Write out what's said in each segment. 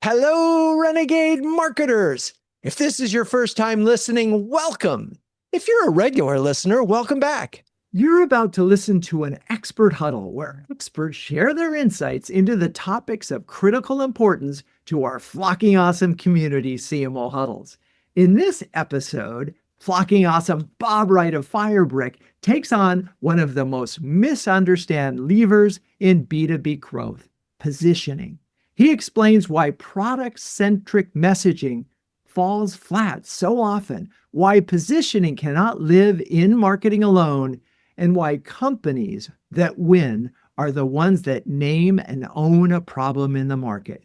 Hello, Renegade Marketers. If this is your first time listening, welcome. If you're a regular listener, welcome back. You're about to listen to an expert huddle where experts share their insights into the topics of critical importance to our Flocking Awesome community CMO huddles. In this episode, Flocking Awesome Bob Wright of Firebrick takes on one of the most misunderstood levers in B2B growth, positioning. He explains why product-centric messaging falls flat so often, why positioning cannot live in marketing alone, and why companies that win are the ones that name and own a problem in the market.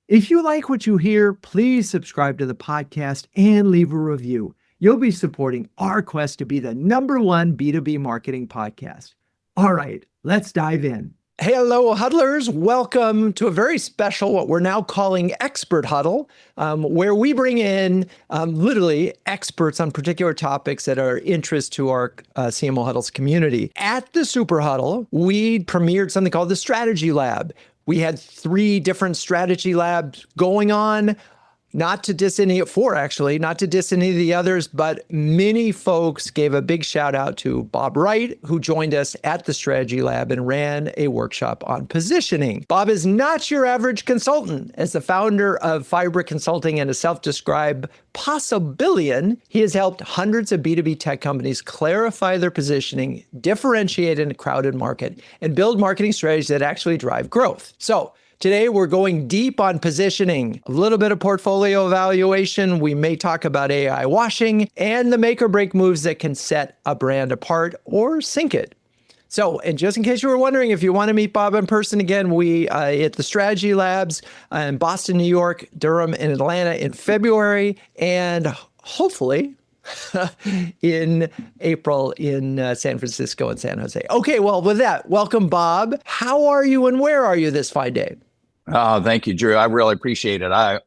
If you like what you hear, please subscribe to the podcast and leave a review. You'll be supporting our quest to be the #1 B2B marketing podcast. All right, let's dive in. Hello, huddlers. Welcome to a very special, what we're now calling Expert Huddle, where we bring in literally experts on particular topics that are interest to our CMO Huddles community. At the Super Huddle, we premiered something called the Strategy Lab. We had 3 different strategy labs going on. Not to diss any of the others, but many folks gave a big shout out to Bob Wright, who joined us at the Strategy Lab and ran a workshop on positioning. Bob is not your average consultant. As the founder of Firebrick Consulting and a self-described possibillion, he has helped hundreds of B2B tech companies clarify their positioning, differentiate in a crowded market, and build marketing strategies that actually drive growth. So, today, we're going deep on positioning, a little bit of portfolio evaluation. We may talk about AI washing and the make or break moves that can set a brand apart or sink it. So, and just in case you were wondering, if you want to meet Bob in person again, we at the Strategy Labs in Boston, New York, Durham, and Atlanta in February, and hopefully in April in San Francisco and San Jose. Okay, well, with that, welcome, Bob. How are you and where are you this fine day? Oh, thank you, Drew. I really appreciate it. I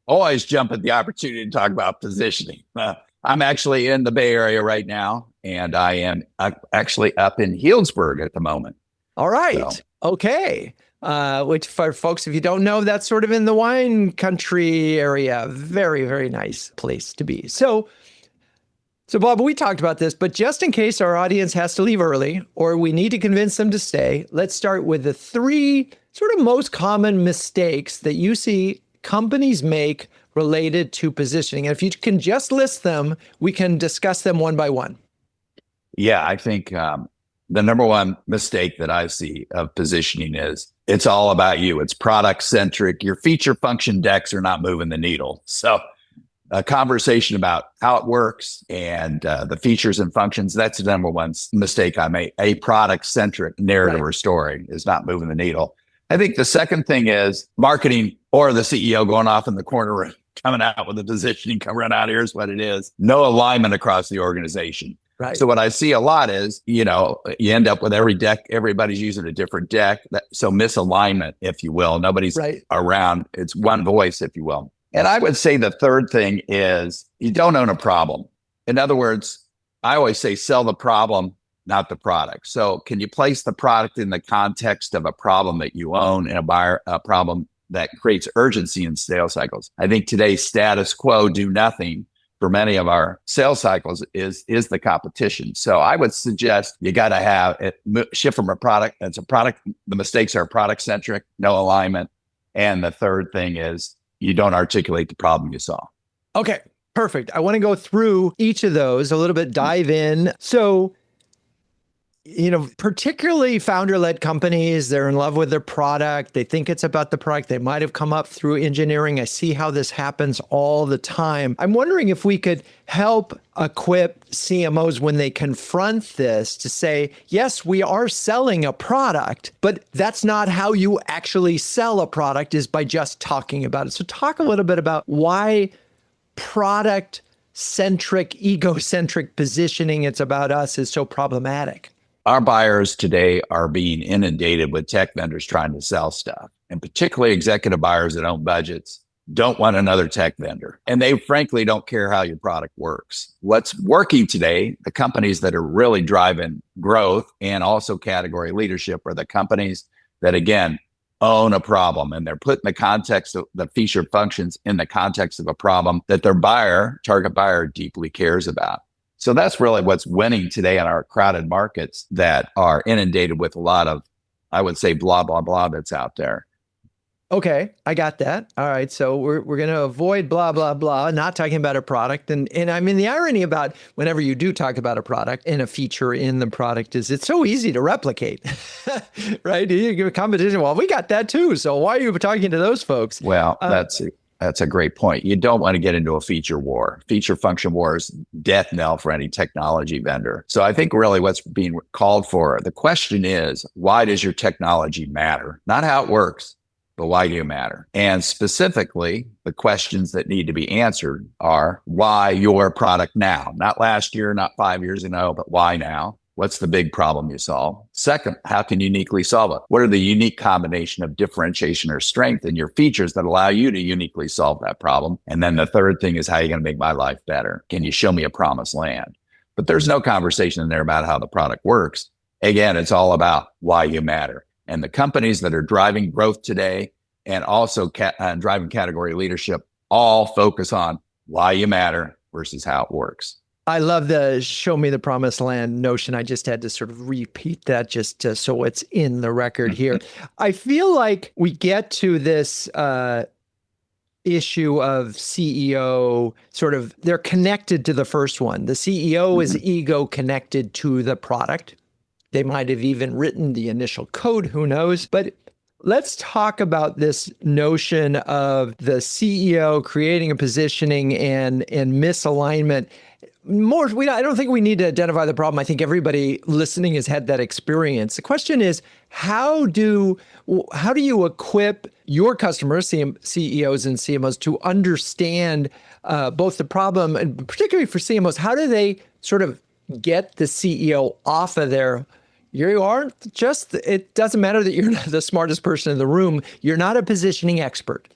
always jump at the opportunity to talk about positioning. I'm actually in the Bay Area right now, and I am actually up in Healdsburg at the moment. All right. So. Okay. Which for folks, if you don't know, that's sort of in the wine country area. Very, very nice place to be. So Bob, we talked about this, but just in case our audience has to leave early or we need to convince them to stay, let's start with the 3 sort of most common mistakes that you see companies make related to positioning. And if you can just list them, we can discuss them one by one. Yeah, I think the #1 mistake that I see of positioning is it's all about you. It's product-centric. Your feature function decks are not moving the needle. So a conversation about how it works and the features and functions, that's the #1 mistake I made. A product-centric narrative or story is not moving the needle. I think the second thing is marketing or the CEO going off in the corner room, coming out with a positioning, coming out, here's what it is. No alignment across the organization. Right. So what I see a lot is, you end up with every deck, everybody's using a different deck. So misalignment, if you will. Nobody's around. It's one voice, if you will. And I would say the third thing is you don't own a problem. In other words, I always say sell the problem, not the product. So can you place the product in the context of a problem that you own and a problem that creates urgency in sales cycles? I think today's status quo, do nothing for many of our sales cycles is the competition. So I would suggest you got to have it shift from a product. It's a product. The mistakes are product centric, no alignment. And the third thing is you don't articulate the problem you solve. Okay, perfect. I want to go through each of those a little bit, dive in. So, particularly founder-led companies, they're in love with their product. They think it's about the product. They might have come up through engineering. I see how this happens all the time. I'm wondering if we could help equip CMOs when they confront this to say, yes, we are selling a product, but that's not how you actually sell a product, is by just talking about it. So talk a little bit about why product-centric, egocentric positioning, it's about us, is so problematic. Our buyers today are being inundated with tech vendors trying to sell stuff, and particularly executive buyers that own budgets don't want another tech vendor. And they frankly don't care how your product works. What's working today, the companies that are really driving growth and also category leadership are the companies that, again, own a problem, and they're put in the context of the feature functions in the context of a problem that their target buyer deeply cares about. So that's really what's winning today in our crowded markets that are inundated with a lot of, I would say, blah, blah, blah that's out there. Okay, I got that. All right, so we're going to avoid blah, blah, blah, not talking about a product. And I mean, the irony about whenever you do talk about a product and a feature in the product is it's so easy to replicate, right? You give a competition, well, we got that too. So why are you talking to those folks? Well, that's a great point. You don't want to get into a feature war. Feature function war is death knell for any technology vendor. So I think really what's being called for, the question is, why does your technology matter? Not how it works, but why do you matter? And specifically, the questions that need to be answered are why your product now? Not last year, not 5 years ago, but why now? What's the big problem you solve? Second, how can you uniquely solve it? What are the unique combination of differentiation or strength in your features that allow you to uniquely solve that problem? And then the third thing is, how are you going to make my life better? Can you show me a promised land? But there's no conversation in there about how the product works. Again, it's all about why you matter. And the companies that are driving growth today and also driving category leadership all focus on why you matter versus how it works. I love the show me the promised land notion. I just had to sort of repeat that just so it's in the record here. I feel like we get to this issue of CEO, sort of, they're connected to the first one. The CEO is ego connected to the product. They might have even written the initial code, who knows? But let's talk about this notion of the CEO creating a positioning and misalignment. I don't think we need to identify the problem. I think everybody listening has had that experience. The question is, how do you equip your customers, CEOs and CMOs, to understand both the problem, and particularly for CMOs, how do they sort of get the CEO off of their, you aren't just, it doesn't matter that you're not the smartest person in the room, you're not a positioning expert.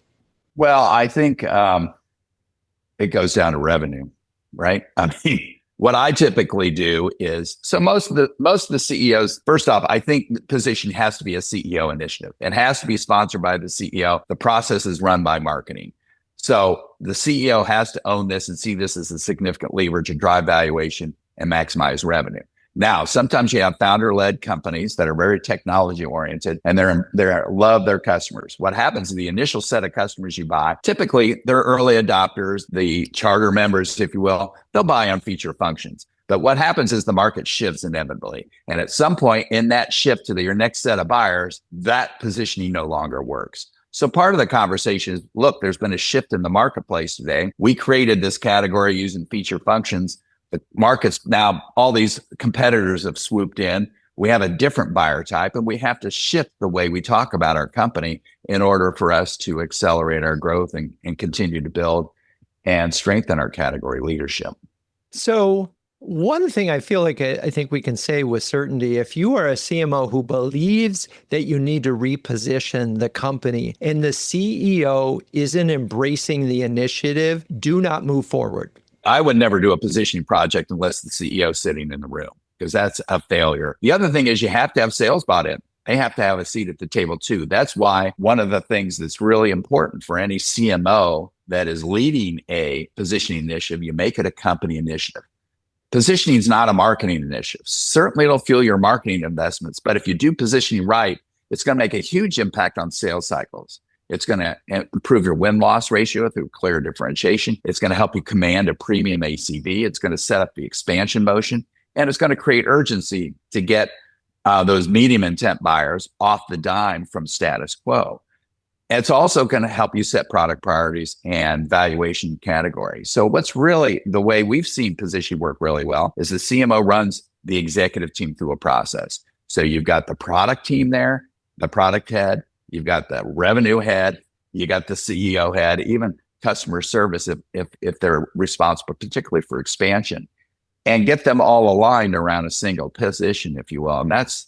Well, I think it goes down to revenue, right? I mean, what I typically do is, so most of the CEOs, first off, I think positioning has to be a CEO initiative. It has to be sponsored by the CEO. The process is run by marketing. So the CEO has to own this and see this as a significant lever to drive valuation and maximize revenue. Now, sometimes you have founder-led companies that are very technology-oriented and they love their customers. What happens is the initial set of customers you buy, typically they're early adopters, the charter members, if you will, they'll buy on feature functions. But what happens is the market shifts inevitably. And at some point in that shift to your next set of buyers, that positioning no longer works. So part of the conversation is, look, there's been a shift in the marketplace today. We created this category using feature functions. The market's now, all these competitors have swooped in. We have a different buyer type, and we have to shift the way we talk about our company in order for us to accelerate our growth and continue to build and strengthen our category leadership. So one thing I feel like I think we can say with certainty, if you are a CMO who believes that you need to reposition the company and the CEO isn't embracing the initiative, do not move forward. I would never do a positioning project unless the CEO is sitting in the room, because that's a failure. The other thing is you have to have sales bought in. They have to have a seat at the table too. That's why one of the things that's really important for any CMO that is leading a positioning initiative, you make it a company initiative. Positioning is not a marketing initiative. Certainly it'll fuel your marketing investments, but if you do positioning right, it's going to make a huge impact on sales cycles. It's going to improve your win-loss ratio through clear differentiation. It's going to help you command a premium ACV. It's going to set up the expansion motion, and it's going to create urgency to get those medium intent buyers off the dime from status quo. It's also going to help you set product priorities and valuation categories. So what's really the way we've seen positioning work really well is the CMO runs the executive team through a process. So you've got the product team there, the product head, you've got the revenue head, you got the CEO head, even customer service if they're responsible, particularly for expansion, and get them all aligned around a single position, if you will. And that's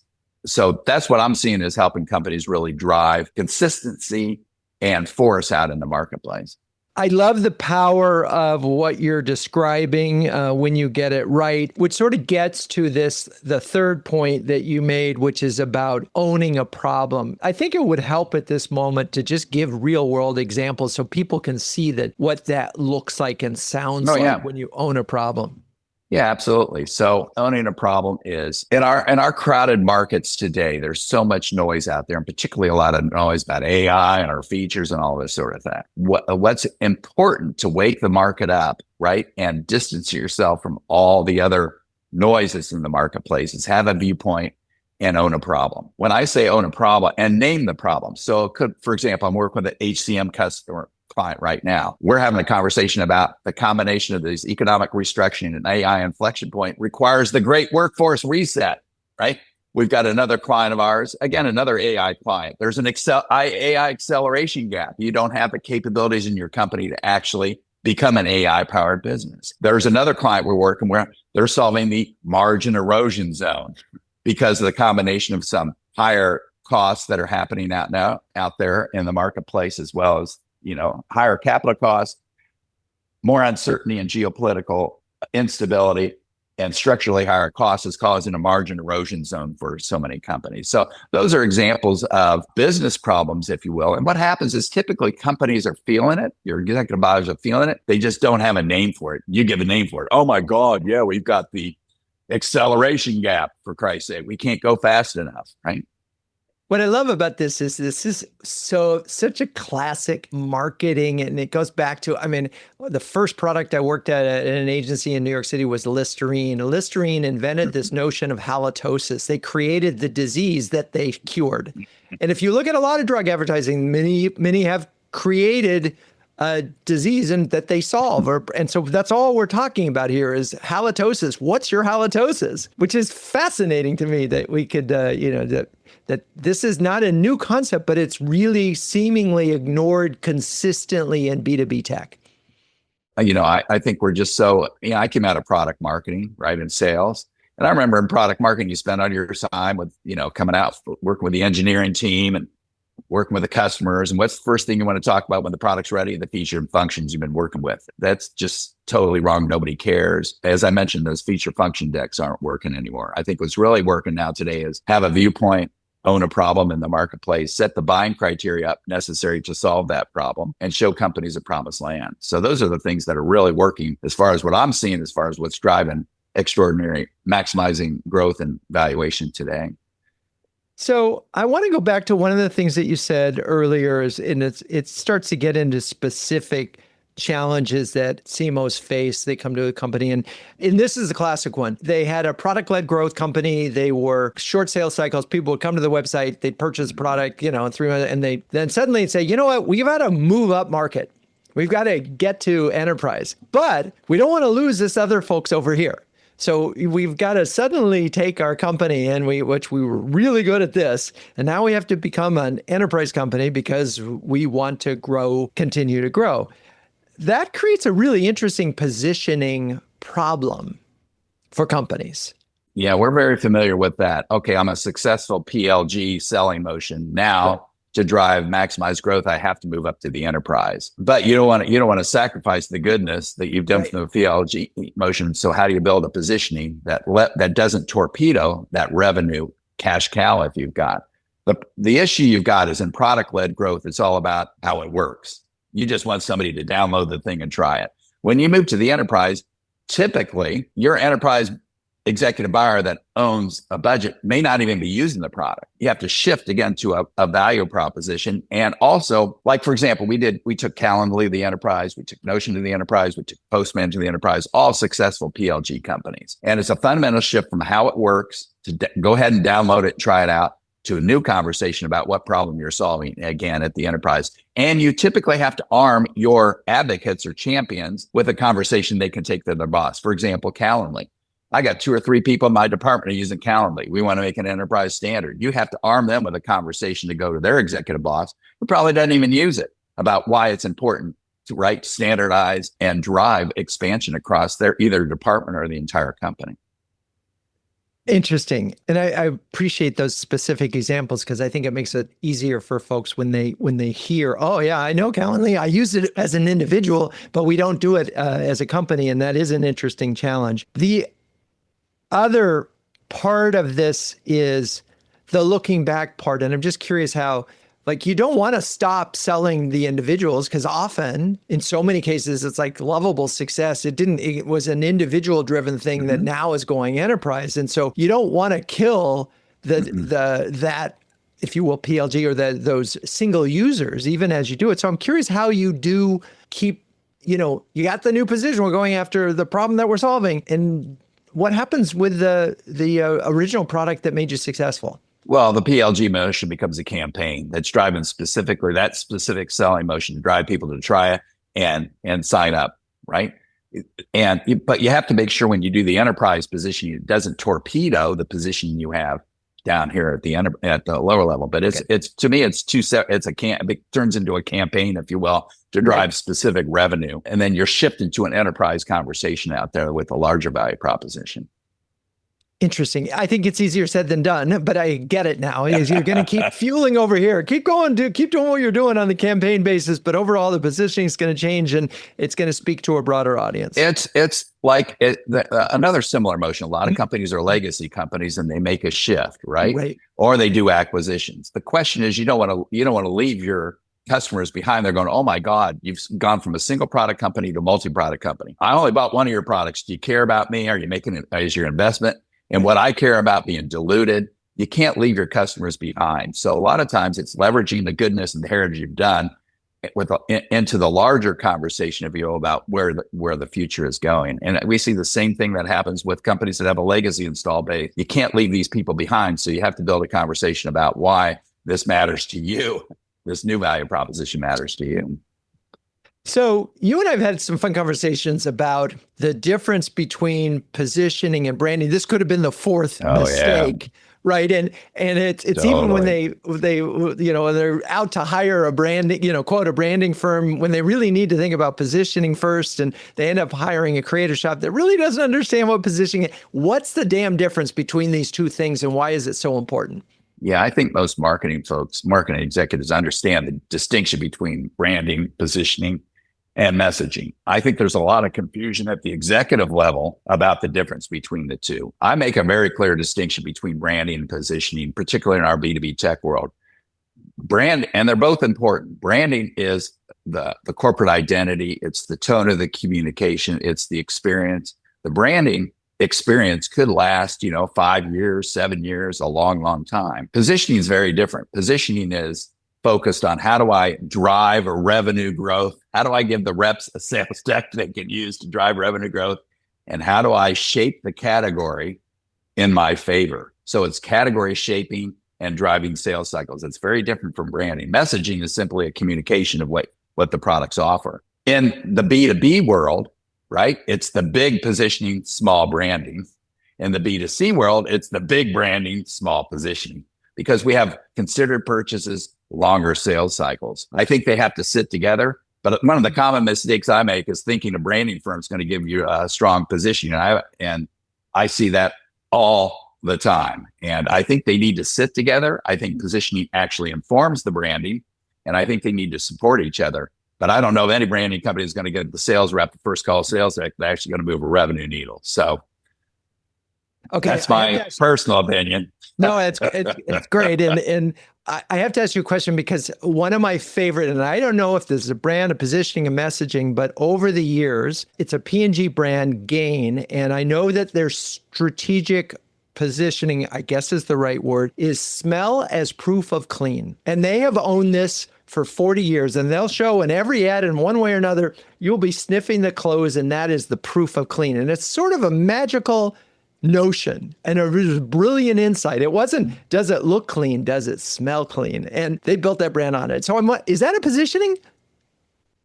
what I'm seeing is helping companies really drive consistency and force out in the marketplace. I love the power of what you're describing when you get it right, which sort of gets to the third point that you made, which is about owning a problem. I think it would help at this moment to just give real world examples so people can see that what that looks like and sounds like when you own a problem. Yeah, absolutely. So owning a problem is in our crowded markets today, there's so much noise out there, and particularly a lot of noise about AI and our features and all this sort of thing. What's important to wake the market up, right? And distance yourself from all the other noises in the marketplace is have a viewpoint and own a problem. When I say own a problem and name the problem. So it could, for example, I'm working with an HCM customer client right now. We're having a conversation about the combination of these economic restructuring and AI inflection point requires the great workforce reset, right? We've got another client of ours, again, another AI client. There's an AI acceleration gap. You don't have the capabilities in your company to actually become an AI powered business. There's another client we're working where they're solving the margin erosion zone because of the combination of some higher costs that are happening out there in the marketplace, as well as higher capital costs, more uncertainty and geopolitical instability, and structurally higher costs is causing a margin erosion zone for so many companies. So those are examples of business problems, if you will. And what happens is typically companies are feeling it. Your executive buyers are feeling it. They just don't have a name for it. You give a name for it. Oh my God, yeah, we've got the acceleration gap, for Christ's sake. We can't go fast enough, right? What I love about this is such a classic marketing, and it goes back to, the first product I worked at an agency in New York City was Listerine. Listerine invented this notion of halitosis. They created the disease that they cured. And if you look at a lot of drug advertising, many have created a disease and that they solve. And so that's all we're talking about here is halitosis. What's your halitosis? Which is fascinating to me that we could, that this is not a new concept, but it's really seemingly ignored consistently in B2B tech. I think we're just so, I came out of product marketing, right, in sales. And I remember in product marketing, you spend all your time with, coming out, working with the engineering team and working with the customers. And what's the first thing you want to talk about when the product's ready? The feature and functions you've been working with. That's just totally wrong. Nobody cares. As I mentioned, those feature function decks aren't working anymore. I think what's really working now today is have a viewpoint, own a problem in the marketplace, set the buying criteria up necessary to solve that problem, and show companies a promised land. So those are the things that are really working as far as what I'm seeing, as far as what's driving extraordinary, maximizing growth and valuation today. So I want to go back to one of the things that you said earlier it starts to get into specific challenges that CMOs face. They come to a company and this is a classic one. They had a product-led growth company. They were short sales cycles. People would come to the website, they'd purchase a product, in 3 months, and they then suddenly say, you know what, we've got to move up market. We've got to get to enterprise, but we don't want to lose this other folks over here. So we've got to suddenly take our company which we were really good at this, and now we have to become an enterprise company because we want to continue to grow. That creates a really interesting positioning problem for companies. Yeah, we're very familiar with that. Okay, I'm a successful PLG selling motion. Now, to drive maximized growth, I have to move up to the enterprise. But you don't want to sacrifice the goodness that you've done from the PLG motion. So how do you build a positioning that doesn't torpedo that revenue cash cow if you've got? The issue you've got is in product-led growth, it's all about how it works. You just want somebody to download the thing and try it. When you move to the enterprise, typically your enterprise executive buyer that owns a budget may not even be using the product. You have to shift again to a value proposition. And also, like, for example, we took Calendly to the enterprise, we took Notion to the enterprise, we took Postman to the enterprise, all successful PLG companies. And it's a fundamental shift from how it works to go ahead and download it, try it out, to a new conversation about what problem you're solving, again, at the enterprise. And you typically have to arm your advocates or champions with a conversation they can take to their boss. For example, Calendly. I got 2 or 3 people in my department using Calendly. We want to make an enterprise standard. You have to arm them with a conversation to go to their executive boss, who probably doesn't even use it, about why it's important to standardize and drive expansion across their either department or the entire company. Interesting. And I appreciate those specific examples because I think it makes it easier for folks when they hear, oh yeah, I know Calendly. I use it as an individual, but we don't do it as a company. And that is an interesting challenge. The other part of this is the looking back part. And I'm just curious how, like, you don't want to stop selling the individuals because often in so many cases, it's like lovable success. It was an individual driven thing that now is going enterprise. And so you don't want to kill that, if you will, PLG or those single users, even as you do it. So I'm curious how you do keep, you got the new position. We're going after the problem that we're solving. And what happens with the original product that made you successful? Well, the PLG motion becomes a campaign that's driving specifically that specific selling motion to drive people to try it and sign up, right? But you have to make sure when you do the enterprise positioning, it doesn't torpedo the positioning you have down here at the lower level. But it's to me, it turns into a campaign, if you will, to drive specific revenue, and then you're shifting to an enterprise conversation out there with a larger value proposition. Interesting. I think it's easier said than done, but I get it now. Is you're going to keep fueling over here, keep going, keep doing what you're doing on the campaign basis, but overall the positioning is going to change and it's going to speak to a broader audience. It's like another similar motion. A lot of companies are legacy companies and they make a shift, right? Or they do acquisitions. The question is, you don't want to leave your customers behind. They're going, oh my God, you've gone from a single product company to a multi-product company. I only bought one of your products. Do you care about me? Are you making it as your investment? And what I care about being diluted, you can't leave your customers behind. So a lot of times it's leveraging the goodness and the heritage you've done into the larger conversation, if you will, about where the future is going. And we see the same thing that happens with companies that have a legacy install base. You can't leave these people behind. So you have to build a conversation about why this matters to you. This new value proposition matters to you. So you and I have had some fun conversations about the difference between positioning and branding. This could have been the fourth mistake, right? And it's totally. Even when they they're out to hire a branding, quote, a branding firm, when they really need to think about positioning first, and they end up hiring a creative shop that really doesn't understand what positioning is. What's the damn difference between these two things, and why is it so important? Yeah, I think most marketing folks, marketing executives understand the distinction between branding, positioning, and messaging. I think there's a lot of confusion at the executive level about the difference between the two. I make a very clear distinction between branding and positioning, particularly in our B2B tech world. Brand, and they're both important. Branding is the corporate identity. It's the tone of the communication. It's the experience. The branding experience could last, 5 years, 7 years, a long, long time. Positioning is very different. Positioning is focused on how do I drive a revenue growth? How do I give the reps a sales deck they can use to drive revenue growth? And how do I shape the category in my favor? So it's category shaping and driving sales cycles. It's very different from branding. Messaging is simply a communication of what the products offer. In the B2B world, right, it's the big positioning, small branding. In the B2C world, it's the big branding, small positioning, because we have considered purchases, longer sales cycles. I think they have to sit together. But one of the common mistakes I make is thinking a branding firm is going to give you a strong position. And I see that all the time. And I think they need to sit together. I think positioning actually informs the branding, and I think they need to support each other. But I don't know if any branding company is going to get the sales rep, the first call sales rep, they're actually going to move a revenue needle. So okay, that's my personal opinion. No, it's great. And I have to ask you a question, because one of my favorite, and I don't know if this is a brand, a positioning, a messaging, but over the years, it's a P&G brand, Gain. And I know that their strategic positioning, I guess is the right word, is smell as proof of clean. And they have owned this for 40 years, and they'll show in every ad in one way or another, you'll be sniffing the clothes, and that is the proof of clean. And it's sort of a magical notion and a brilliant insight. It wasn't, does it look clean? Does it smell clean? And they built that brand on it. So is that a positioning?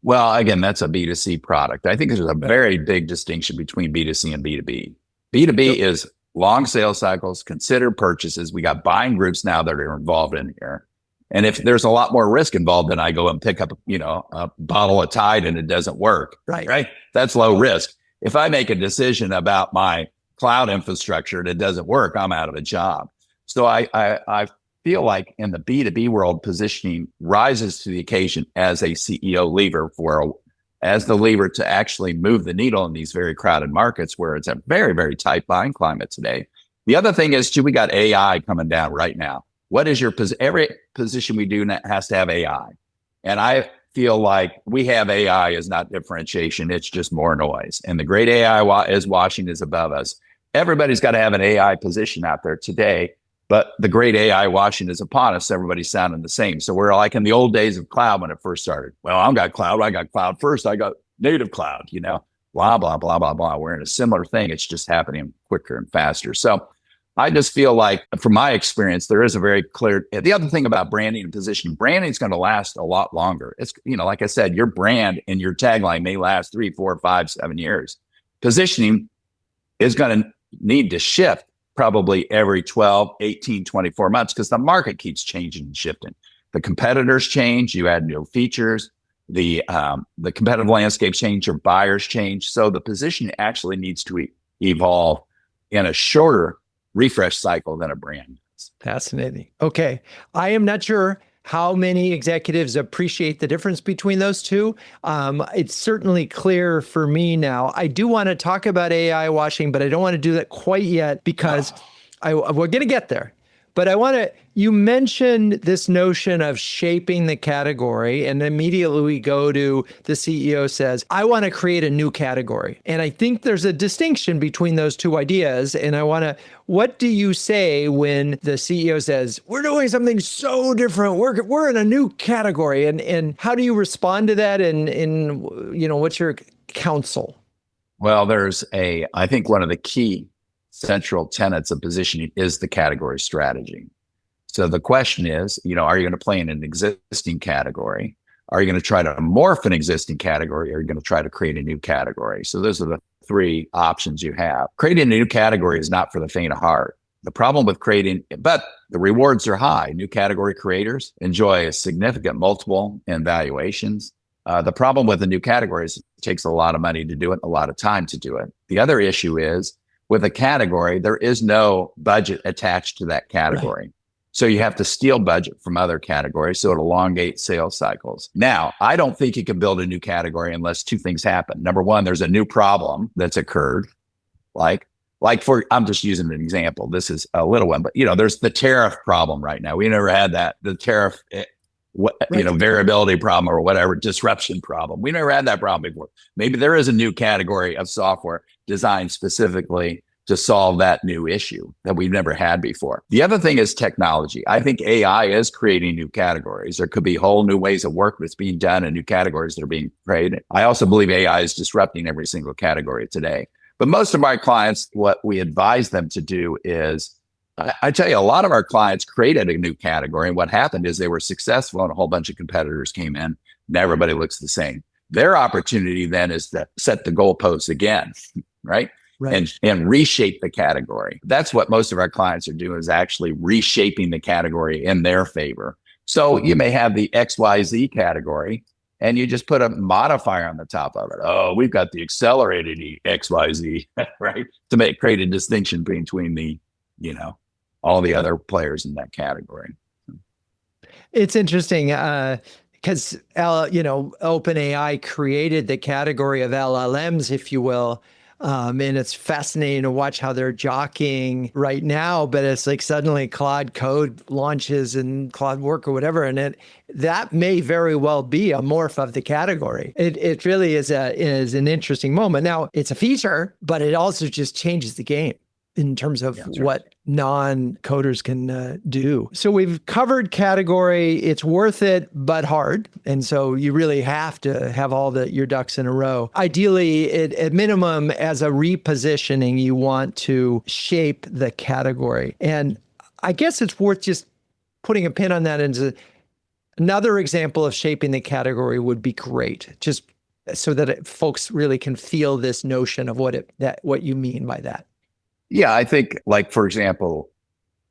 Well, again, that's a B2C product. I think there's a very big distinction between B2C and B2B. B2B is long sales cycles, considered purchases. We got buying groups now that are involved in here. And if there's a lot more risk involved, then I go and pick up, a bottle of Tide and it doesn't work. Right. That's low risk. If I make a decision about my cloud infrastructure and it doesn't work, I'm out of a job. So I feel like in the B2B world, positioning rises to the occasion as a CEO lever as the lever to actually move the needle in these very crowded markets where it's a very, very tight buying climate today. The other thing is, too, we got AI coming down right now. What is every position we do has to have AI. And I feel like we have AI is not differentiation. It's just more noise. And the great AI is watching is above us. Everybody's got to have an AI position out there today, but the great AI watching is upon us. Everybody's sounding the same. So we're like in the old days of cloud when it first started. Well, I got cloud first. I got native cloud, blah, blah, blah, blah, blah. We're in a similar thing. It's just happening quicker and faster. So I just feel like, from my experience, there is a very clear. The other thing about branding and positioning, branding is going to last a lot longer. It's, like I said, your brand and your tagline may last 3, 4, 5, 7 years. Positioning is going to need to shift probably every 12, 18, 24 months because the market keeps changing and shifting. The competitors change, you add new features, the competitive landscape change, your buyers change. So the position actually needs to evolve in a shorter refresh cycle than a brand does. Fascinating. Okay. I am not sure how many executives appreciate the difference between those two. It's certainly clear for me now. I do want to talk about AI washing, but I don't want to do that quite yet because we're going to get there. But you mentioned this notion of shaping the category, and immediately we go to the CEO says, I want to create a new category. And I think there's a distinction between those two ideas. And what do you say when the CEO says, we're doing something so different, we're in a new category? And how do you respond to that? And what's your counsel? Well, I think one of the key central tenets of positioning is the category strategy. So the question is, are you going to play in an existing category? Are you going to try to morph an existing category? Or are you going to try to create a new category? So those are the three options you have. Creating a new category is not for the faint of heart. The problem with but the rewards are high. New category creators enjoy a significant multiple in valuations. The problem with the new categories, it takes a lot of money to do it, a lot of time to do it. The other issue is, with a category, there is no budget attached to that category. Right. So you have to steal budget from other categories. So it elongates sales cycles. Now, I don't think you can build a new category unless two things happen. Number one, there's a new problem that's occurred. I'm just using an example. This is a little one, but there's the tariff problem right now. We never had that. The tariff, variability problem or whatever, disruption problem. We never had that problem before. Maybe there is a new category of software designed specifically to solve that new issue that we've never had before. The other thing is technology. I think AI is creating new categories. There could be whole new ways of work that's being done and new categories that are being created. I also believe AI is disrupting every single category today. But most of my clients, what we advise them to do is, I tell you, a lot of our clients created a new category. And what happened is they were successful and a whole bunch of competitors came in and everybody looks the same. Their opportunity then is to set the goalposts again, right? And reshape the category. That's what most of our clients are doing, is actually reshaping the category in their favor. So you may have the XYZ category and you just put a modifier on the top of it. Oh, we've got the accelerated XYZ, right? To create a distinction between all the other players in that category. It's interesting because OpenAI created the category of LLMs, if you will. And it's fascinating to watch how they're jockeying right now, but it's like suddenly Claude Code launches and Claude Work or whatever, and that may very well be a morph of the category. It really is an interesting moment. Now, it's a feature, but it also just changes the game in terms of what non-coders can do. So we've covered category. It's worth it, but hard. And so you really have to have all your ducks in a row. Ideally, at minimum, as a repositioning, you want to shape the category. And I guess it's worth just putting a pin on that. And another example of shaping the category would be great, just so that folks really can feel this notion of what you mean by that. Yeah, I think, for example,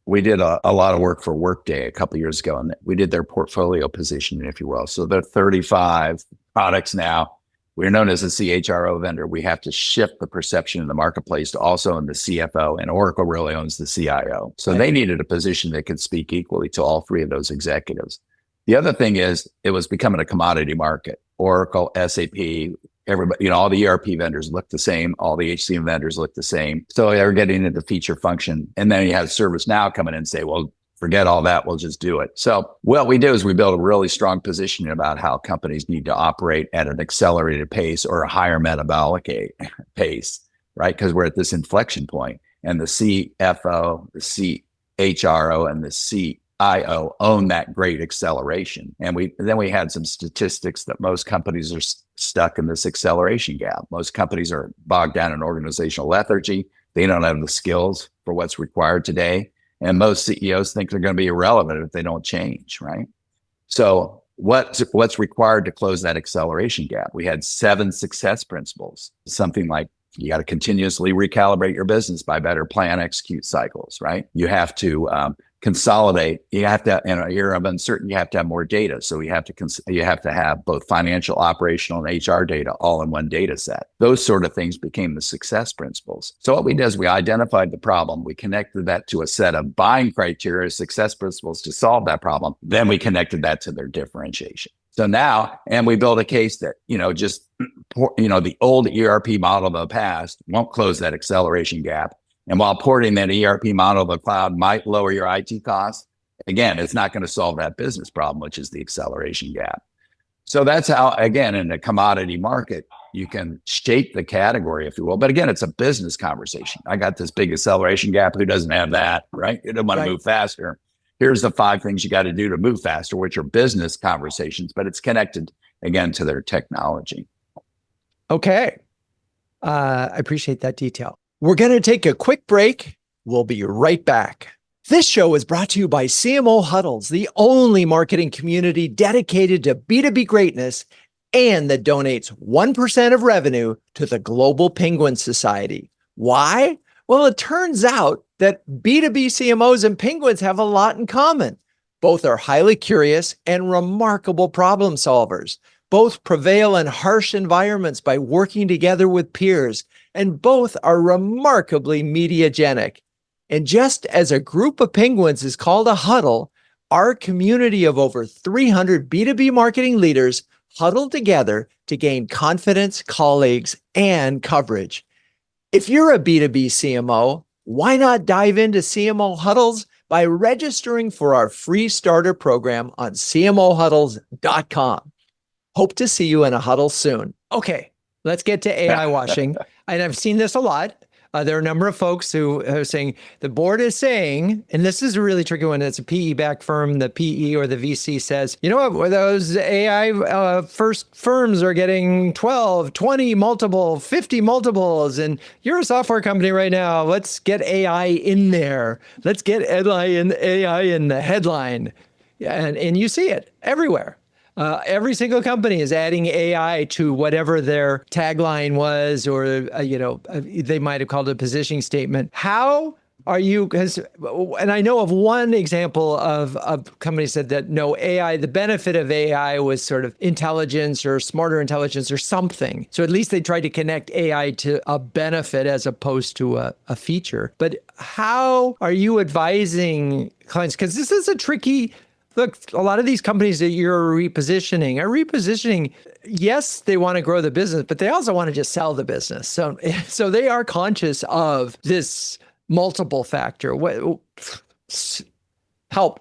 we did a lot of work for Workday a couple of years ago, and we did their portfolio positioning, if you will. So there are 35 products now, We're known as a CHRO vendor. We have to shift the perception in the marketplace to also in the CFO, and Oracle really owns the CIO. So they needed a position that could speak equally to all three of those executives. The other thing is it was becoming a commodity market. Oracle, SAP, everybody, all the ERP vendors look the same. All the HCM vendors look the same. So they were getting into feature function. And then you have ServiceNow coming in and say, well, forget all that. We'll just do it. So what we do is we build a really strong position about how companies need to operate at an accelerated pace or a higher metabolic pace, right? Because we're at this inflection point, and the CFO, the CHRO, and the CIO own that great acceleration. And then we had some statistics that most companies are stuck in this acceleration gap. Most companies are bogged down in organizational lethargy. They don't have the skills for what's required today. And most CEOs think they're going to be irrelevant if they don't change, right? So what's required to close that acceleration gap? We had 7 success principles, something like you got to continuously recalibrate your business by better plan, execute cycles, right? You have to consolidate. You have to, in an era of uncertainty, you have to have more data. So you have to have both financial, operational, and HR data all in one data set. Those sort of things became the success principles. So what we did is we identified the problem. We connected that to a set of buying criteria, success principles to solve that problem. Then we connected that to their differentiation. So now, and we built a case that, the old ERP model of the past won't close that acceleration gap. And while porting that ERP model to the cloud might lower your IT costs, again, it's not going to solve that business problem, which is the acceleration gap. So that's how, again, in a commodity market, you can shape the category, if you will. But again, it's a business conversation. I got this big acceleration gap. Who doesn't have that, right? You don't want to move faster. Here's the 5 things you got to do to move faster, which are business conversations, but it's connected, again, to their technology. Okay. I appreciate that detail. We're going to take a quick break. We'll be right back. This show is brought to you by CMO Huddles, the only marketing community dedicated to B2B greatness and that donates 1% of revenue to the Global Penguin Society. Why? Well, it turns out that B2B CMOs and penguins have a lot in common. Both are highly curious and remarkable problem solvers. Both prevail in harsh environments by working together with peers, and both are remarkably mediagenic. And just as a group of penguins is called a huddle, our community of over 300 B2B marketing leaders huddle together to gain confidence, colleagues, and coverage. If you're a B2B CMO, why not dive into CMO Huddles by registering for our free starter program on cmohuddles.com. Hope to see you in a huddle soon. Okay, let's get to AI washing. And I've seen this a lot. There are a number of folks who are saying, the board is saying, and this is a really tricky one, it's a PE-backed firm, the PE or the VC says, you know what, those AI first firms are getting 12, 20 multiple, 50 multiples, and you're a software company right now. Let's get AI in there. Let's get AI in the headline. And you see it everywhere. Every single company is adding AI to whatever their tagline was, or, they might have called it a positioning statement. How are you, and I know of one example of a company said that no, AI, the benefit of AI was sort of intelligence or smarter intelligence or something. So at least they tried to connect AI to a benefit as opposed to a feature. But how are you advising clients? Because this is a tricky. Look, a lot of these companies that you're repositioning, yes, they want to grow the business, but they also want to just sell the business. So they are conscious of this multiple factor. Help.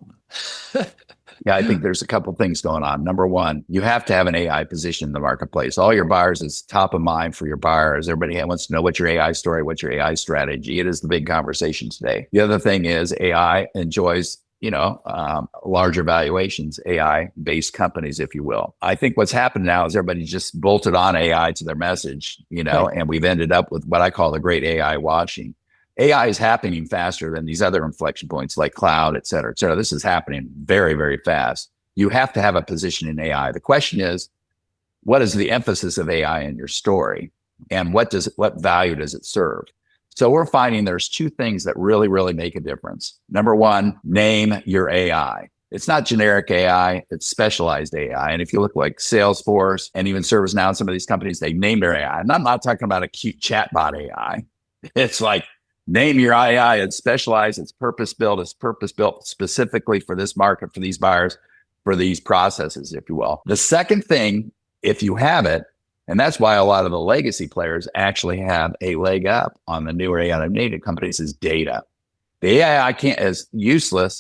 Yeah, I think there's a couple of things going on. Number one, you have to have an AI position in the marketplace. All your buyers is top of mind for your buyers. Everybody wants to know what's your AI story, what's your AI strategy. It is the big conversation today. The other thing is AI enjoys larger valuations, AI-based companies, if you will. I think what's happened now is everybody just bolted on AI to their message, right. And we've ended up with what I call the great AI washing. AI is happening faster than these other inflection points like cloud, et cetera, et cetera. This is happening very, very fast. You have to have a position in AI. The question is, what is the emphasis of AI in your story? And what value does it serve? So we're finding there's 2 things that really, really make a difference. Number one, name your AI. It's not generic AI, it's specialized AI. And if you look like Salesforce and even ServiceNow and some of these companies, they name their AI. And I'm not talking about a cute chatbot AI. It's like, name your AI, it's specialized, it's purpose-built specifically for this market, for these buyers, for these processes, if you will. The second thing, if you have it, and that's why a lot of the legacy players actually have a leg up on the newer AI native companies, is data. The AI is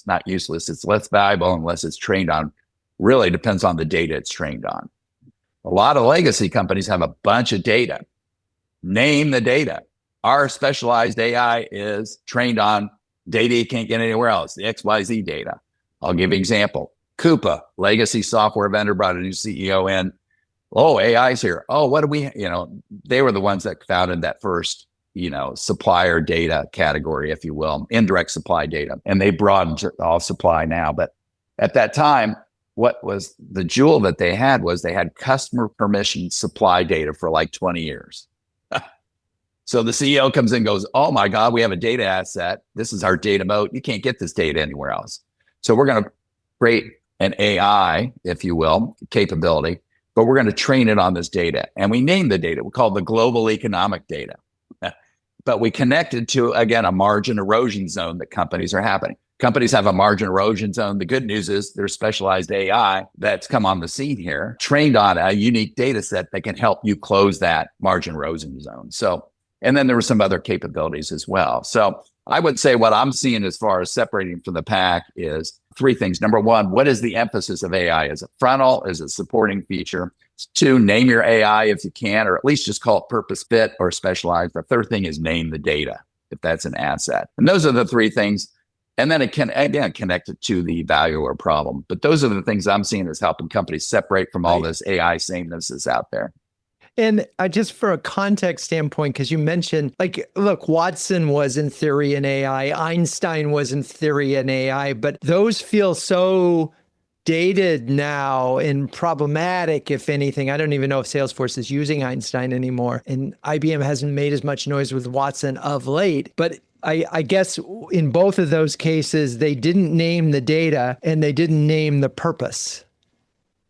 not useless. It's less valuable unless it's trained on, really depends on the data it's trained on. A lot of legacy companies have a bunch of data. Name the data. Our specialized AI is trained on data you can't get anywhere else, the XYZ data. I'll give you an example. Coupa, legacy software vendor, brought a new CEO in. Oh, AI's here. Oh, what do we, they were the ones that founded that first, supplier data category, if you will, indirect supply data. And they broadened to all supply now. But at that time, what was the jewel that they had was they had customer permission supply data for like 20 years. So the CEO comes in and goes, oh my God, we have a data asset. This is our data moat. You can't get this data anywhere else. So we're going to create an AI, if you will, capability, but we're going to train it on this data. And we named the data. We call it the global economic data. But we connected to, again, a margin erosion zone that companies are having. Companies have a margin erosion zone. The good news is there's specialized AI that's come on the scene here, trained on a unique data set that can help you close that margin erosion zone. So, and then there were some other capabilities as well. So I would say what I'm seeing as far as separating from the pack is three things. Number one, what is the emphasis of AI? Is it frontal? Is it supporting feature? Two, name your AI if you can, or at least just call it purpose fit or specialized. The third thing is name the data, if that's an asset. And those are the three things. And then it can, again, connect it to the value or problem. But those are the things I'm seeing as helping companies separate from all this AI sameness that's out there. And just for a context standpoint, because you mentioned, like, look, Watson was in theory an AI, Einstein was in theory an AI, but those feel so dated now and problematic, if anything. I don't even know if Salesforce is using Einstein anymore. And IBM hasn't made as much noise with Watson of late. But I guess in both of those cases, they didn't name the data and they didn't name the purpose.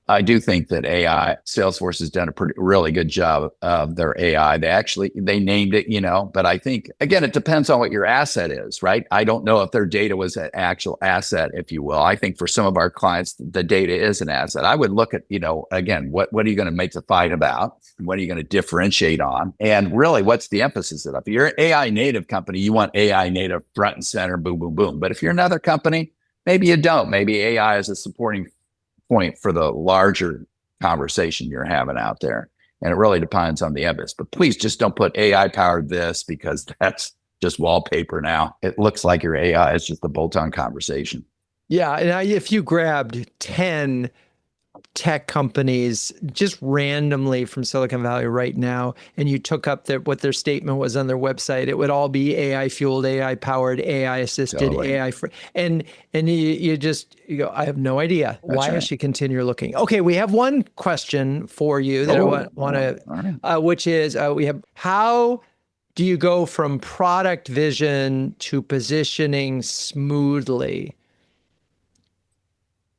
I do think that AI, Salesforce has done a really good job of their AI. They named it, but I think, again, it depends on what your asset is, right? I don't know if their data was an actual asset, if you will. I think for some of our clients, the data is an asset. I would look at, again, what are you going to make the fight about? What are you going to differentiate on? And really, what's the emphasis of it? If you're an AI native company, you want AI native front and center, boom, boom, boom. But if you're another company, maybe you don't. Maybe AI is a supporting point for the larger conversation you're having out there. And it really depends on the emphasis. But please just don't put AI powered this, because that's just wallpaper now. It looks like your AI is just a bolt-on conversation. Yeah. And if you grabbed 10 tech companies just randomly from Silicon Valley right now, and you took up what their statement was on their website, it would all be AI fueled, AI powered, AI assisted, totally. AI free. And you go, I have no idea. That's why right. I should continue looking. Okay, we have one question for you that I want to, which is how do you go from product vision to positioning smoothly?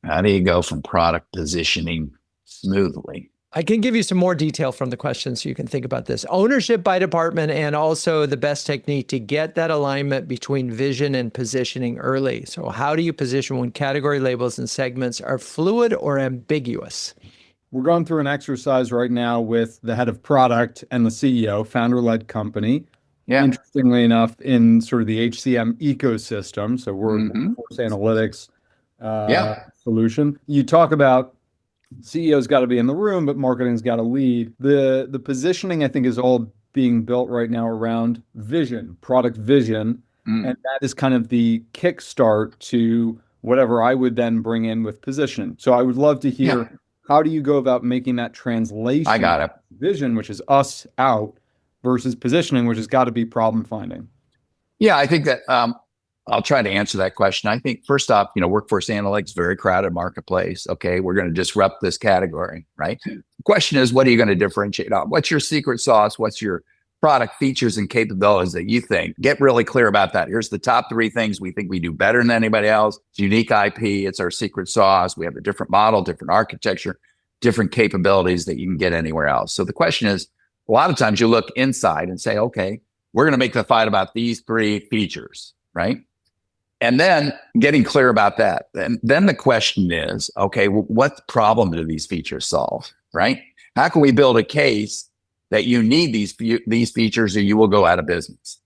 How do you go from product positioning smoothly? I can give you some more detail from the question so you can think about this. Ownership by department, and also the best technique to get that alignment between vision and positioning early. So how do you position when category labels and segments are fluid or ambiguous? We're going through an exercise right now with the head of product and the CEO, founder-led company. Yeah. Interestingly enough, in sort of the HCM ecosystem. So we're workforce analytics solution. You talk about CEO's got to be in the room, but marketing's got to lead. The positioning, I think, is all being built right now around vision, product vision. And that is kind of the kickstart to whatever I would then bring in with position. So I would love to hear, how do you go about making that translation? I got it. Vision, which is us out, versus positioning, which has got to be problem finding. Yeah, I think that I'll try to answer that question. I think first off, workforce analytics, very crowded marketplace. Okay, we're going to disrupt this category, right? The question is, what are you going to differentiate on? What's your secret sauce? What's your product features and capabilities that you think. Get really clear about that. Here's the top 3 things we think we do better than anybody else. It's unique IP. It's our secret sauce. We have a different model, different architecture, different capabilities that you can get anywhere else. So the question is, a lot of times you look inside and say, okay, we're going to make the fight about these 3 features, right? And then getting clear about that. And then the question is, okay, well, what problem do these features solve, right? How can we build a case that you need these features or you will go out of business?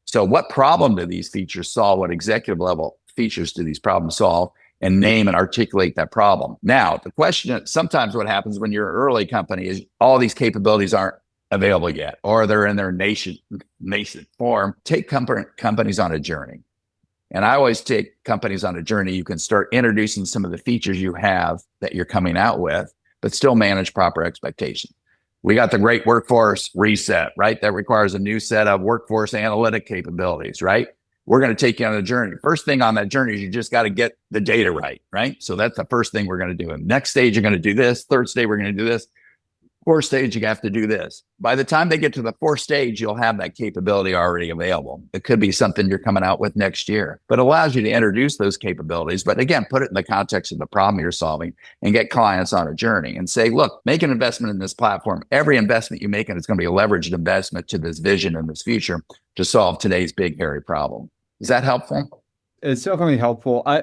So what problem do these features solve? What executive level features do these problems solve? And name and articulate that problem. Now, the question, sometimes what happens when you're an early company is all these capabilities aren't available yet, or they're in their nascent form. Take companies on a journey. And I always take companies on a journey. You can start introducing some of the features you have that you're coming out with, but still manage proper expectations. We got the great workforce reset, right? That requires a new set of workforce analytic capabilities, right? We're going to take you on a journey. First thing on that journey is you just got to get the data right? So that's the first thing we're going to do. And next stage, you're going to do this. Third stage, we're going to do this. Fourth stage, you have to do this. By the time they get to the 4th stage, you'll have that capability already available. It could be something you're coming out with next year, but it allows you to introduce those capabilities. But again, put it in the context of the problem you're solving and get clients on a journey and say, look, make an investment in this platform. Every investment you make in it's going to be a leveraged investment to this vision and this future to solve today's big, hairy problem. Is that helpful? It's definitely helpful. I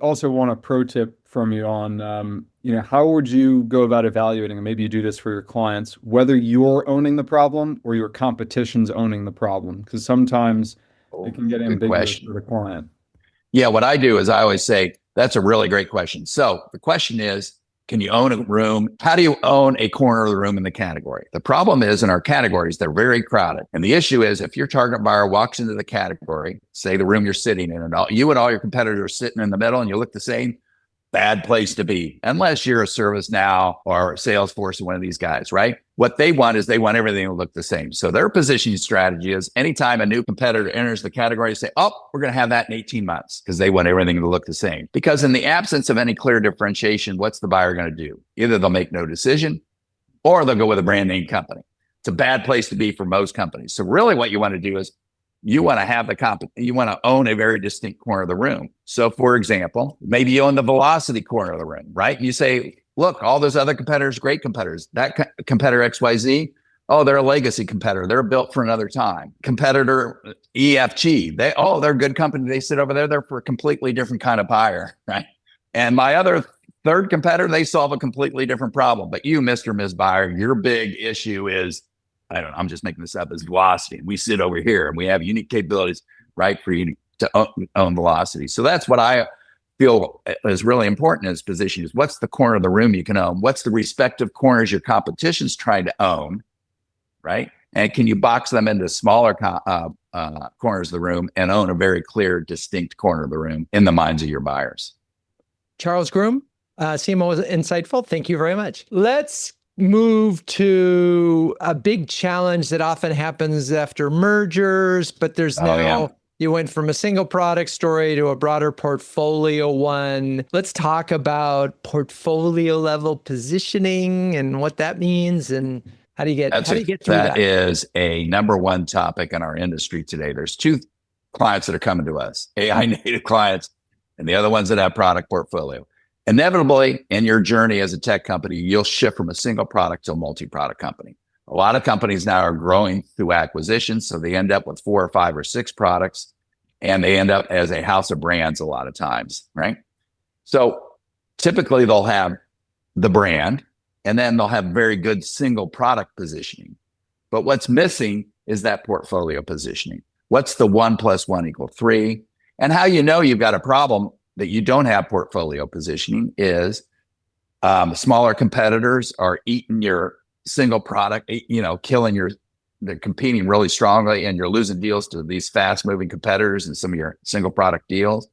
also want a pro tip from you on, how would you go about evaluating, and maybe you do this for your clients, whether you're owning the problem or your competition's owning the problem? Because sometimes it can get ambiguous for the client. Yeah, what I do is I always say, that's a really great question. So the question is, can you own a room? How do you own a corner of the room in the category? The problem is in our categories, they're very crowded. And the issue is if your target buyer walks into the category, say the room you're sitting in, and you and all your competitors are sitting in the middle and you look the same, bad place to be, unless you're a ServiceNow or Salesforce or one of these guys, right? What they want is they want everything to look the same. So their positioning strategy is anytime a new competitor enters the category, say, oh, we're going to have that in 18 months because they want everything to look the same. Because in the absence of any clear differentiation, what's the buyer going to do? Either they'll make no decision or they'll go with a brand name company. It's a bad place to be for most companies. So really what you want to do is you want to have you want to own a very distinct corner of the room. So for example, maybe you own the velocity corner of the room, right? You say, look, all those other competitors, great competitors, that competitor XYZ, oh, they're a legacy competitor. They're built for another time. Competitor EFG, they're a good company. They sit over there. They're for a completely different kind of buyer, right? And my other third competitor, they solve a completely different problem. But you, Mr. and Ms. Buyer, your big issue is, I don't know, I'm just making this up, as velocity. We sit over here and we have unique capabilities, right, for you to own velocity. So that's what I feel is really important in this position is what's the corner of the room you can own? What's the respective corners your competition's trying to own, right? And can you box them into smaller corners of the room and own a very clear, distinct corner of the room in the minds of your buyers? Charles Groom, CMO was insightful. Thank you very much. Let's move to a big challenge that often happens after mergers, but there's you went from a single product story to a broader portfolio one. Let's talk about portfolio level positioning and what that means and how do you get through that? That is a number one topic in our industry today. There's 2 clients that are coming to us, AI native clients, and the other ones that have product portfolio. Inevitably, in your journey as a tech company, you'll shift from a single product to a multi-product company. A lot of companies now are growing through acquisitions, so they end up with 4 or 5 or 6 products, and they end up as a house of brands a lot of times, right? So typically they'll have the brand, and then they'll have very good single product positioning. But what's missing is that portfolio positioning. What's the 1 + 1 = 3? And how you know you've got a problem that you don't have portfolio positioning is smaller competitors are eating your single product, killing they're competing really strongly and you're losing deals to these fast moving competitors and some of your single product deals.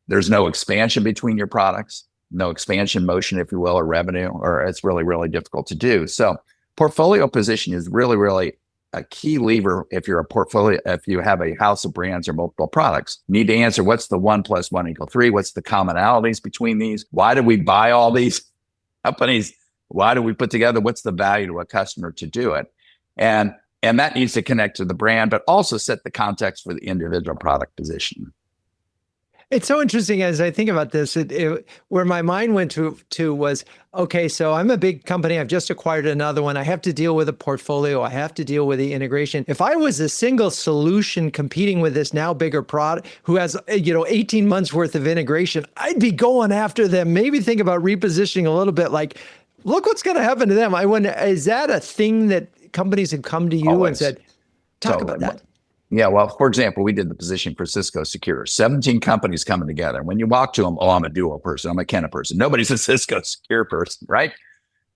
There's no expansion between your products, no expansion motion, if you will, or revenue, or it's really, really difficult to do. So portfolio position is really, really a key lever if you're a portfolio, if you have a house of brands or multiple products. You need to answer what's the 1 + 1 = 3? What's the commonalities between these? Why did we buy all these companies? Why do we put together? What's the value to a customer to do it? And And that needs to connect to the brand, but also set the context for the individual product position. It's so interesting as I think about this, where my mind went to was, okay, so I'm a big company. I've just acquired another one. I have to deal with a portfolio. I have to deal with the integration. If I was a single solution competing with this now bigger product who has, 18 months worth of integration, I'd be going after them. Maybe think about repositioning a little bit like, look what's going to happen to them. I wonder, is that a thing that companies have come to you Always. And said, talk about that? Yeah, well, for example, we did the position for Cisco Secure. 17 companies coming together. When you walk to them, oh, I'm a Duo person, I'm a Kenna person. Nobody's a Cisco Secure person, right?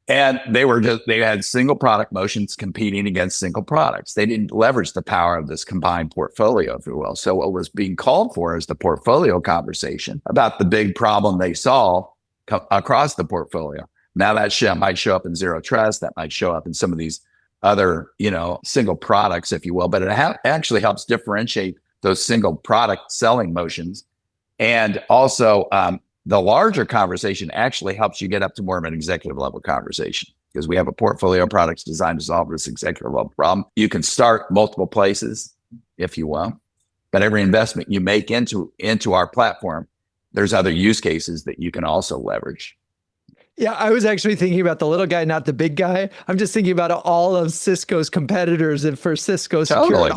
And they had single product motions competing against single products. They didn't leverage the power of this combined portfolio, if you will. So what was being called for is the portfolio conversation about the big problem they saw across the portfolio. Now that might show up in Zero Trust, that might show up in some of these other, single products, if you will, but it actually helps differentiate those single product selling motions. And also the larger conversation actually helps you get up to more of an executive level conversation, because we have a portfolio of products designed to solve this executive level problem. You can start multiple places, if you will, but every investment you make into our platform, there's other use cases that you can also leverage. Yeah, I was actually thinking about the little guy, not the big guy. I'm just thinking about all of Cisco's competitors and for Cisco Secure.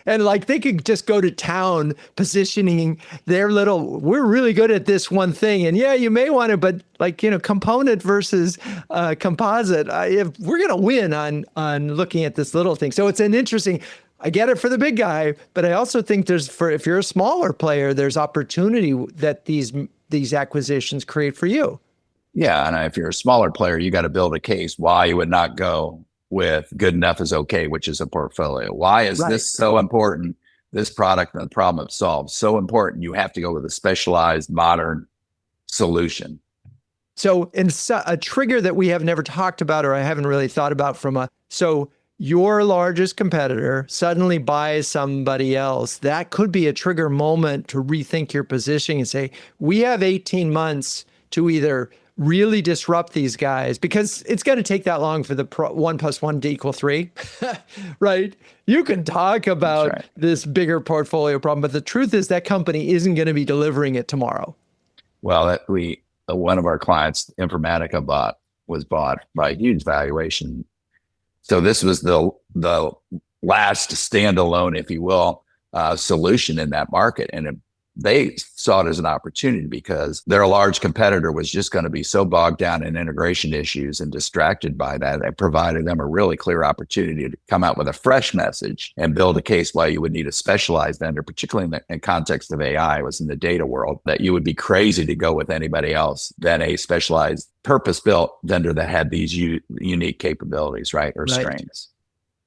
And like they could just go to town positioning their we're really good at this one thing. And yeah, you may want to, but like, component versus composite, we're going to win on looking at this little thing. So it's an interesting, I get it for the big guy, but I also think if you're a smaller player, there's opportunity that these acquisitions create for you. Yeah, and if you're a smaller player, you got to build a case why you would not go with good enough is okay, which is a portfolio. Why is this so important? This product and the problem it solves so important. You have to go with a specialized, modern solution. So, in a trigger that we have never talked about, or I haven't really thought about so your largest competitor suddenly buys somebody else. That could be a trigger moment to rethink your positioning and say, we have 18 months to either really disrupt these guys, because it's going to take that long for the 1 + 1 = 3, right? You can talk about this bigger portfolio problem, but the truth is that company isn't going to be delivering it tomorrow. Well, one of our clients, Informatica, was bought by a huge valuation. So this was the last standalone, if you will, solution in that market, and they saw it as an opportunity because their large competitor was just going to be so bogged down in integration issues and distracted by that. It provided them a really clear opportunity to come out with a fresh message and build a case why you would need a specialized vendor, particularly in context of AI, was in the data world, that you would be crazy to go with anybody else than a specialized, purpose-built vendor that had these unique capabilities, right? Or strengths.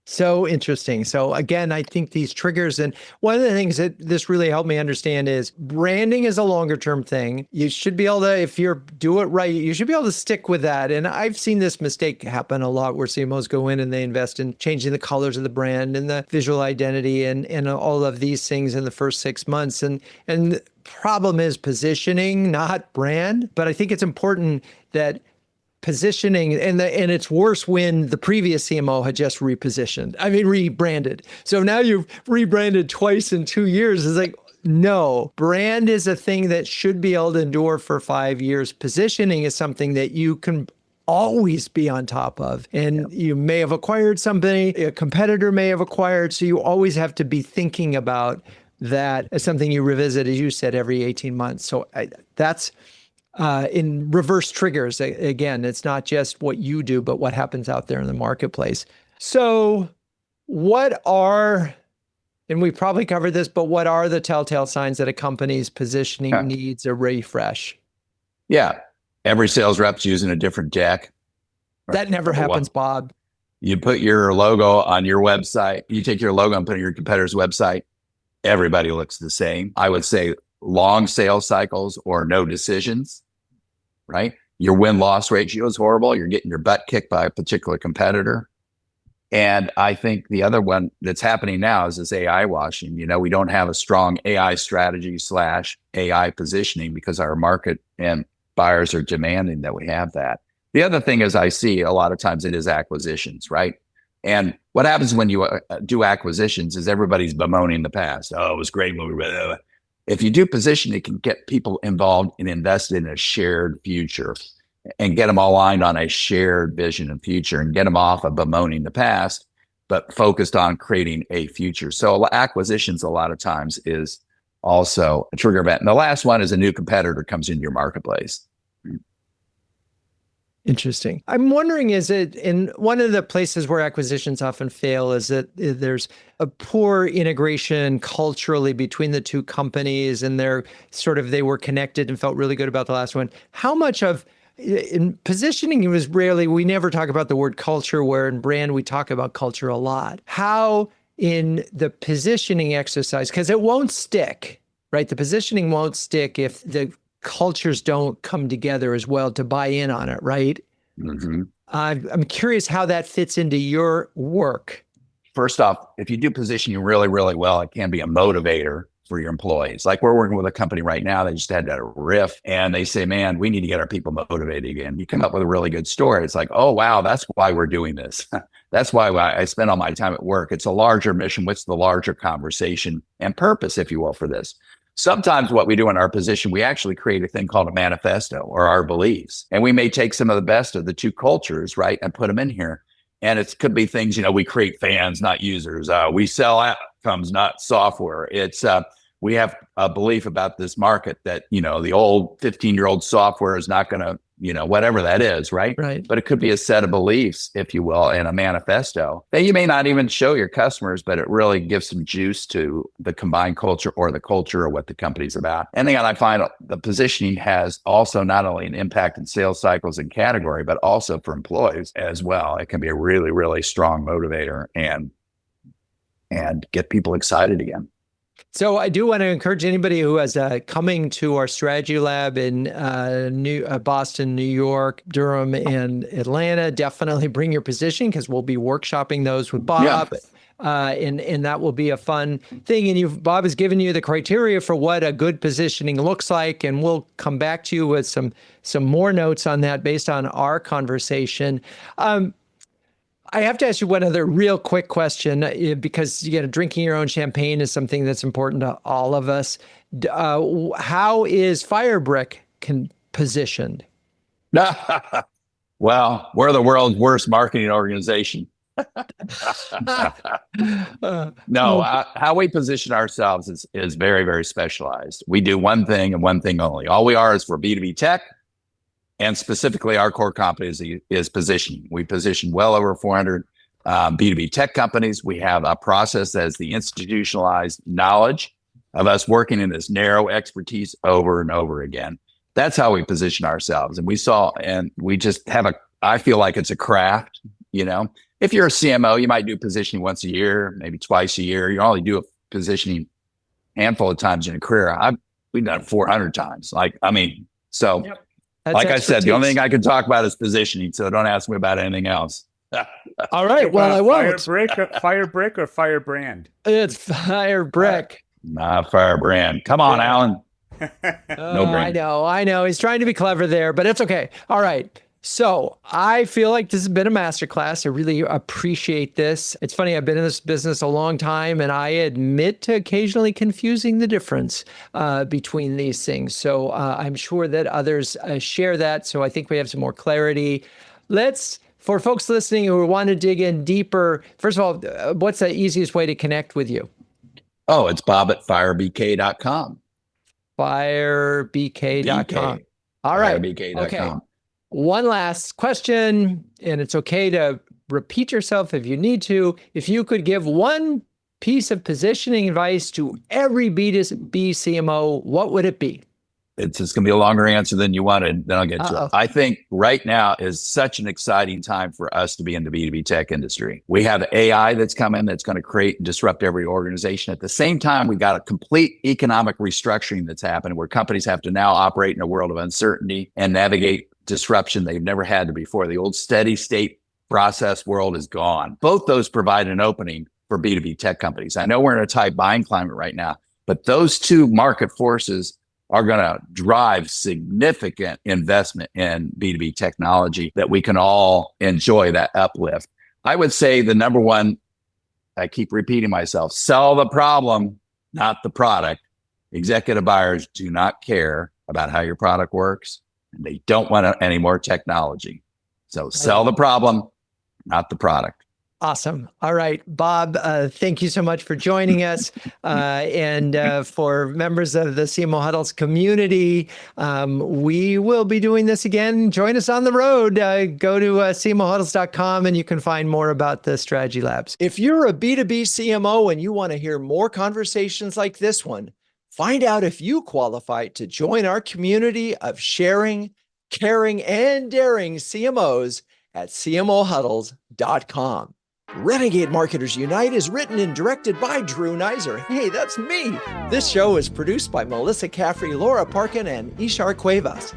So interesting. So again, I think these triggers, and one of the things that this really helped me understand is branding is a longer term thing. You should be able to, if you do it right, you should be able to stick with that. And I've seen this mistake happen a lot where CMOs go in and they invest in changing the colors of the brand and the visual identity and all of these things in the first 6 months. And the problem is positioning, not brand. But I think it's important that positioning, and it's worse when the previous CMO had just rebranded. So now you've rebranded twice in 2 years. It's like, no, brand is a thing that should be able to endure for 5 years. Positioning is something that you can always be on top of. And you may have acquired somebody, a competitor may have acquired. So you always have to be thinking about that as something you revisit, as you said, every 18 months. So that's in reverse triggers. Again, it's not just what you do, but what happens out there in the marketplace. So and we probably covered this, but what are the telltale signs that a company's positioning needs a refresh? Yeah. Every sales rep's using a different deck. That never happens, Bob. You put your logo on your website. You take your logo and put it on your competitor's website. Everybody looks the same. I would say long sales cycles or no decisions, right? Your win-loss ratio is horrible. You're getting your butt kicked by a particular competitor. And I think the other one that's happening now is this AI washing. We don't have a strong AI strategy / AI positioning because our market and buyers are demanding that we have that. The other thing is I see a lot of times it is acquisitions, right? And what happens when you do acquisitions is everybody's bemoaning the past. Oh, it was great when we were. If you do position, it can get people involved and invested in a shared future and get them all aligned on a shared vision and future and get them off of bemoaning the past, but focused on creating a future. So acquisitions a lot of times is also a trigger event. And the last one is a new competitor comes into your marketplace. Interesting. I'm wondering, is it in one of the places where acquisitions often fail is that there's a poor integration culturally between the two companies and they were connected and felt really good about the last one. How much of in positioning, we never talk about the word culture, where in brand, we talk about culture a lot. How in the positioning exercise, because it won't stick, right? The positioning won't stick if the cultures don't come together as well to buy in on it, right? Mm-hmm. I'm curious how that fits into your work. First off, if you do positioning really, really well, it can be a motivator for your employees. Like we're working with a company right now, they just had a riff and they say, man, we need to get our people motivated again. You come up with a really good story. It's like, oh, wow, that's why we're doing this. That's why I spend all my time at work. It's a larger mission. What's the larger conversation and purpose, if you will, for this? Sometimes what we do in our position, we actually create a thing called a manifesto or our beliefs. And we may take some of the best of the two cultures, right, and put them in here. And it could be things, we create fans, not users. We sell outcomes, not software. It's we have a belief about this market that, the old 15-year-old software is not going to, whatever that is, right? Right. But it could be a set of beliefs, if you will, and a manifesto that you may not even show your customers, but it really gives some juice to the combined culture or the culture or what the company's about. And again, I find the positioning has also not only an impact in sales cycles and category, but also for employees as well. It can be a really, really strong motivator and get people excited again. So I do want to encourage anybody who is coming to our strategy lab in Boston, New York, Durham, and Atlanta, definitely bring your position because we'll be workshopping those with Bob. Yeah. And that will be a fun thing. And Bob has given you the criteria for what a good positioning looks like. And we'll come back to you with some more notes on that based on our conversation. I have to ask you one other real quick question because drinking your own champagne is something that's important to all of us. How is Firebrick positioned? Well, we're the world's worst marketing organization. How we position ourselves is very, very specialized. We do one thing and one thing only. All we are is for B2B tech. And specifically, our core competency is positioning. We position well over 400 B2B tech companies. We have a process that is the institutionalized knowledge of us working in this narrow expertise over and over again. That's how we position ourselves. And we just have I feel like it's a craft, If you're a CMO, you might do positioning once a year, maybe twice a year. You only do a positioning a handful of times in a career. We've done it 400 times. So... Yep. Like I said, the only thing I can talk about is positioning, so don't ask me about anything else. All right. Well, I won't. Firebrick or Firebrand? It's Firebrick. Not Firebrand. Come on, Alan. No brand. I know. He's trying to be clever there, but it's okay. All right. So I feel like this has been a masterclass. I really appreciate this. It's funny, I've been in this business a long time, and I admit to occasionally confusing the difference between these things. So I'm sure that others share that. So I think we have some more clarity. For folks listening who want to dig in deeper, first of all, what's the easiest way to connect with you? Oh, it's Bob at firebk.com. Firebk.com. All right. Firebk.com. Okay. One last question, and it's okay to repeat yourself if you need to. If you could give one piece of positioning advice to every B2B CMO, what would it be? It's just going to be a longer answer than you wanted. Then I'll get to it. I think right now is such an exciting time for us to be in the B2B tech industry. We have AI that's coming that's going to create and disrupt every organization. At the same time, we've got a complete economic restructuring that's happening where companies have to now operate in a world of uncertainty and navigate disruption they've never had before. The old steady state process world is gone. Both those provide an opening for B2B tech companies. I know we're in a tight buying climate right now, but those two market forces are going to drive significant investment in B2B technology that we can all enjoy that uplift. I would say the number one, I keep repeating myself, sell the problem, not the product. Executive buyers do not care about how your product works, and they don't want any more technology. So sell the problem, not the product. Awesome. All right, Bob, thank you so much for joining us. And for members of the CMO Huddles community, we will be doing this again. Join us on the road. Go to cmohuddles.com and you can find more about the Strategy Labs. If you're a B2B CMO and you want to hear more conversations like this one, find out if you qualify to join our community of sharing, caring, and daring CMOs at cmohuddles.com. Renegade Marketers Unite is written and directed by Drew Neiser. Hey, that's me. This show is produced by Melissa Caffrey, Laura Parkin, and Ishar Cuevas.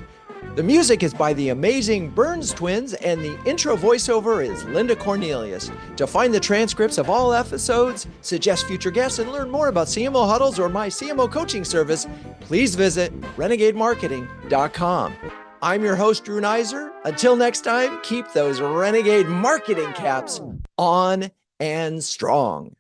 The music is by the amazing Burns Twins, and the intro voiceover is Linda Cornelius. To find the transcripts of all episodes, suggest future guests, and learn more about CMO Huddles or my CMO coaching service, please visit renegademarketing.com. I'm your host, Drew Neiser. Until next time, keep those renegade marketing caps on and strong.